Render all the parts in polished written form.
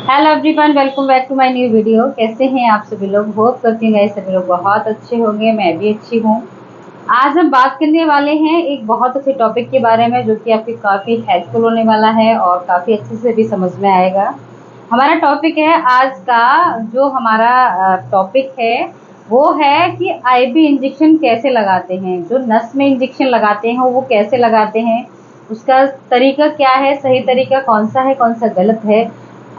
Hello everyone, welcome back to my new video. कैसे हैं आप सभी लोग? होप करती हूँ सभी लोग बहुत अच्छे होंगे। मैं भी अच्छी हूँ। आज हम बात करने वाले हैं एक बहुत अच्छे टॉपिक के बारे में, जो कि आपके काफ़ी हेल्पफुल होने वाला है और काफ़ी अच्छे से भी समझ में आएगा। हमारा टॉपिक है आज का, जो हमारा टॉपिक है वो है कि आईवी इंजेक्शन कैसे लगाते हैं। जो नस में इंजेक्शन लगाते हैं वो कैसे लगाते हैं, उसका तरीका क्या है, सही तरीका कौन सा है, कौन सा गलत है।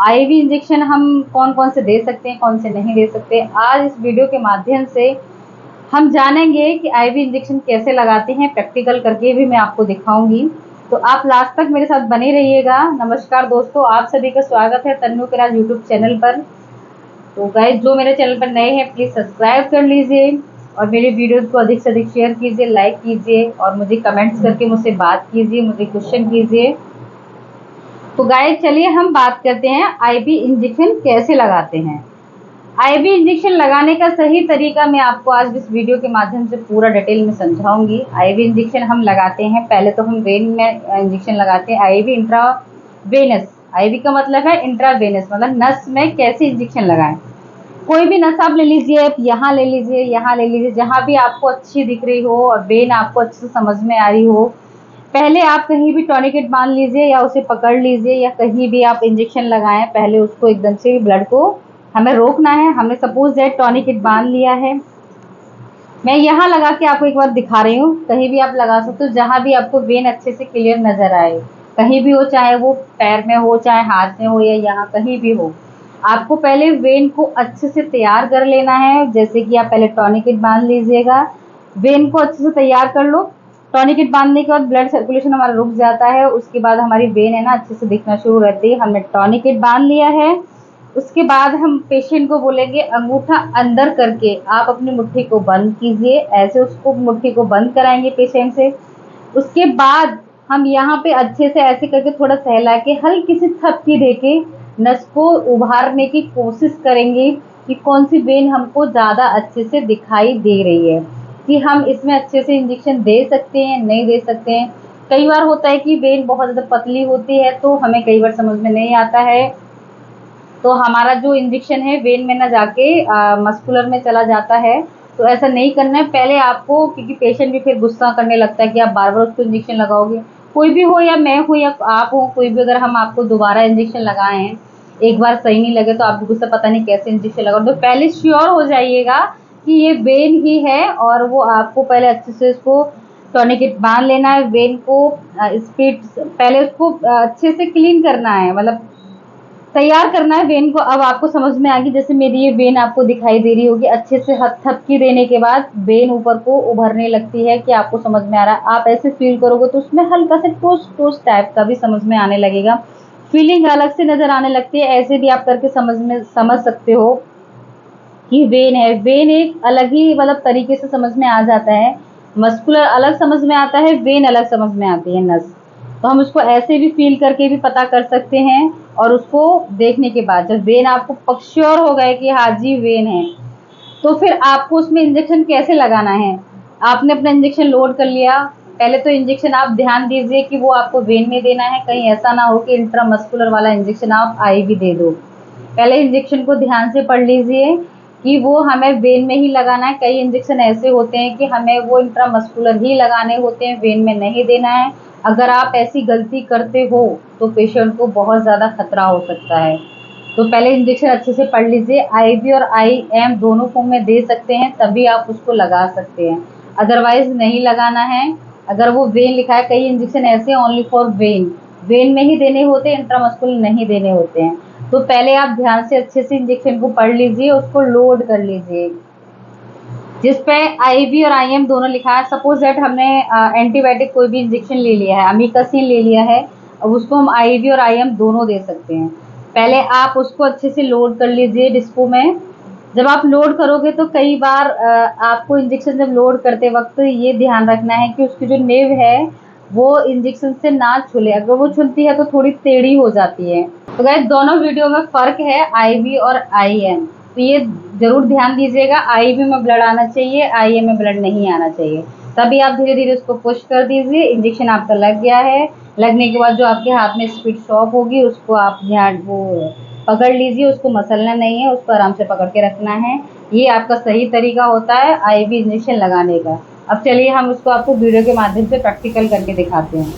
आईवी इंजेक्शन हम कौन कौन से दे सकते हैं, कौन से नहीं दे सकते। आज इस वीडियो के माध्यम से हम जानेंगे कि आईवी इंजेक्शन कैसे लगाते हैं। प्रैक्टिकल करके भी मैं आपको दिखाऊंगी, तो आप लास्ट तक मेरे साथ बने रहिएगा। नमस्कार दोस्तों, आप सभी का स्वागत है तन्नू के राज यूट्यूब चैनल पर। तो गाइस, जो मेरे चैनल पर नए हैं प्लीज़ सब्सक्राइब कर लीजिए और मेरे वीडियोस को अधिक से अधिक शेयर कीजिए, लाइक कीजिए और मुझे कमेंट्स करके मुझसे बात कीजिए, मुझे क्वेश्चन कीजिए। तो गाइस चलिए हम बात करते हैं आईवी इंजेक्शन कैसे लगाते हैं। आईवी इंजेक्शन लगाने का सही तरीका मैं आपको आज इस वीडियो के माध्यम से पूरा डिटेल में समझाऊंगी। आईवी इंजेक्शन हम लगाते हैं, पहले तो हम वेन में इंजेक्शन लगाते हैं। आईवी इंट्रावेनस, आईवी का मतलब है इंट्रावेनस, मतलब नस में कैसे इंजेक्शन लगाएं। कोई भी नस आप ले लीजिए, आप यहाँ ले लीजिए, यहाँ ले लीजिए, जहाँ भी आपको अच्छी दिख रही हो और वेन आपको अच्छे से समझ में आ रही हो। पहले आप कहीं भी टॉनिकेट बांध लीजिए या उसे पकड़ लीजिए, या कहीं भी आप इंजेक्शन लगाएं, पहले उसको एकदम से ब्लड को हमें रोकना है। हमने सपोज दैट टॉनिकेट बांध लिया है। मैं यहाँ लगा के आपको एक बार दिखा रही हूँ, कहीं भी आप लगा सकते हो जहाँ भी आपको वेन अच्छे से क्लियर नजर आए। कहीं भी हो, चाहे वो पैर में हो, चाहे हाथ में हो, या यहाँ कहीं भी हो। आपको पहले वेन को अच्छे से तैयार कर लेना है। जैसे कि आप पहले टॉनिकेट बांध लीजिएगा, वेन को अच्छे से तैयार कर लो। टॉनिकेट बांधने के बाद ब्लड सर्कुलेशन हमारा रुक जाता है, उसके बाद हमारी वेन है ना अच्छे से दिखना शुरू रहती है। हमने टॉनिकेट बांध लिया है, उसके बाद हम पेशेंट को बोलेंगे अंगूठा अंदर करके आप अपनी मुट्ठी को बंद कीजिए। ऐसे उसको मुट्ठी को बंद कराएंगे पेशेंट से। उसके बाद हम यहाँ पे अच्छे से ऐसे करके थोड़ा सहला के हल्की सी थपकी देके नस को उभारने की कोशिश करेंगे कि कौन सी वेन हमको ज़्यादा अच्छे से दिखाई दे रही है, कि हम इसमें अच्छे से इंजेक्शन दे सकते हैं, नहीं दे सकते हैं। कई बार होता है कि वेन बहुत ज़्यादा पतली होती है, तो हमें कई बार समझ में नहीं आता है, तो हमारा जो इंजेक्शन है वेन में ना जाके मस्कुलर में चला जाता है। तो ऐसा नहीं करना है पहले आपको, क्योंकि पेशेंट भी फिर गुस्सा करने लगता है कि आप बार बार उसको इंजेक्शन लगाओगे। कोई भी हो, या मैं हो या आप हो, कोई भी, अगर हम आपको दोबारा इंजेक्शन लगाए हैं, एक बार सही नहीं लगे तो आप भी गुस्सा, पता नहीं कैसे इंजेक्शन लगाओ। तो पहले श्योर हो जाइएगा कि ये वेन ही है, और वो आपको पहले अच्छे से उसको टॉनिकेट बांध लेना है। वेन को स्पीड पहले उसको अच्छे से क्लीन करना है, मतलब तैयार करना है वेन को। अब आपको समझ में आ गई, जैसे मेरी ये वेन आपको दिखाई दे रही होगी, अच्छे से थपकी देने के बाद वेन ऊपर को उभरने लगती है, कि आपको समझ में आ रहा है। आप ऐसे फील करोगे तो उसमें हल्का सा टोस्ट टोस्ट टाइप का भी समझ में आने लगेगा, फीलिंग अलग से नजर आने लगती है। ऐसे भी आप करके समझ सकते हो कि वेन है। वेन एक अलग ही मतलब तरीके से समझ में आ जाता है। मस्कुलर अलग समझ में आता है, वेन अलग समझ में आती है, नस। तो हम उसको ऐसे भी फील करके भी पता कर सकते हैं। और उसको देखने के बाद जब वेन आपको पक्श्योर हो गए कि हाँ जी वेन है, तो फिर आपको उसमें इंजेक्शन कैसे लगाना है। आपने अपना इंजेक्शन लोड कर लिया। पहले तो इंजेक्शन आप ध्यान दीजिए कि वो आपको वेन में देना है, कहीं ऐसा ना हो कि इंट्रामस्कुलर वाला इंजेक्शन आप आईवी दे दो। पहले इंजेक्शन को ध्यान से पढ़ लीजिए कि वो हमें वेन में ही लगाना है। कई इंजेक्शन ऐसे होते हैं कि हमें वो इंट्रामस्कुलर ही लगाने होते हैं, वेन में नहीं देना है। अगर आप ऐसी गलती करते हो तो पेशेंट को बहुत ज़्यादा खतरा हो सकता है। तो पहले इंजेक्शन अच्छे से पढ़ लीजिए। आईवी और आईएम दोनों फॉर्म में दे सकते हैं, तभी आप उसको लगा सकते हैं, अदरवाइज नहीं लगाना है। अगर वो वेन लिखा है, कई इंजेक्शन ऐसे ओनली फॉर वेन, वेन में ही देने होते हैं, इंट्रामस्कुलर नहीं देने होते हैं। तो पहले आप ध्यान से अच्छे से इंजेक्शन को पढ़ लीजिए, उसको लोड कर लीजिए जिस पे आईवी और आईएम दोनों लिखा है। सपोज दैट हमने एंटीबायोटिक कोई भी इंजेक्शन ले लिया है, अमीकासिन ले लिया है, अब उसको हम आईवी और आईएम दोनों दे सकते हैं। पहले आप उसको अच्छे से लोड कर लीजिए डिस्पो में। जब आप लोड करोगे तो कई बार आपको इंजेक्शन जब लोड करते वक्त ये ध्यान रखना है कि उसकी जो नेव है वो इंजेक्शन से ना छूले। अगर वो छूलती है तो थोड़ी टेढ़ी हो जाती है। तो गाइस, दोनों वीडियो में फ़र्क है आईवी और आईएम, तो ये जरूर ध्यान दीजिएगा। आईवी में ब्लड आना चाहिए, आईएम में ब्लड नहीं आना चाहिए। तभी आप धीरे धीरे उसको पुश कर दीजिए। इंजेक्शन आपका लग गया है, लगने के बाद जो आपके हाथ में स्पीड स्टॉप होगी उसको आप ध्यान वो पकड़ लीजिए, उसको मसलना नहीं है, उसको आराम से पकड़ के रखना है। ये आपका सही तरीका होता है आईवी इंजेक्शन लगाने का। अब चलिए हम उसको आपको वीडियो के माध्यम से प्रैक्टिकल करके दिखाते हैं।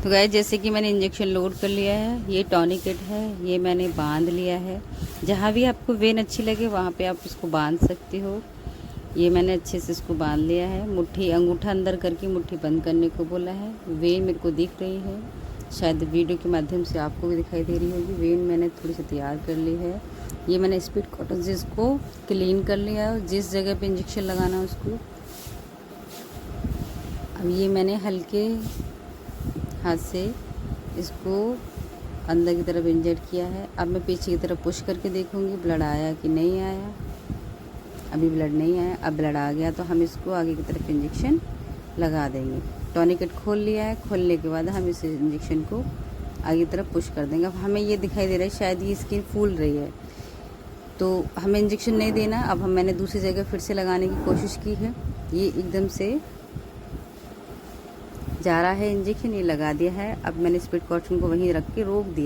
तो गाइस, जैसे कि मैंने इंजेक्शन लोड कर लिया है, ये टॉनिकेट है, ये मैंने बांध लिया है। जहाँ भी आपको वेन अच्छी लगे वहाँ पे आप इसको बांध सकते हो। ये मैंने अच्छे से इसको बांध लिया है। मुट्ठी अंगूठा अंदर करके मुट्ठी बंद करने को बोला है। वेन मेरे को दिख रही है, शायद वीडियो के माध्यम से आपको भी दिखाई दे रही होगी। वेन मैंने थोड़ी सी तैयार कर ली है। ये मैंने स्पीड कॉटन से इसको क्लीन कर लिया है, जिस जगह पे इंजेक्शन लगाना है उसको। अब ये मैंने हल्के हाथ से इसको अंदर की तरफ इंजेक्ट किया है। अब मैं पीछे की तरफ पुश करके देखूंगी ब्लड आया कि नहीं आया। अभी ब्लड नहीं आया। अब ब्लड आ गया तो हम इसको आगे की तरफ इंजेक्शन लगा देंगे। टॉनिकेट खोल लिया है। खोलने के बाद हम इस इंजेक्शन को आगे की तरफ पुश कर देंगे। अब हमें ये दिखाई दे रहा है शायद ये स्किन फूल रही है, तो हमें इंजेक्शन नहीं देना। अब मैंने दूसरी जगह फिर से लगाने की कोशिश की है। ये एकदम से जा रहा है इंजेक्शन, ये लगा दिया है। अब मैंने स्पीड कॉटन को वहीं रख के रोक दिया।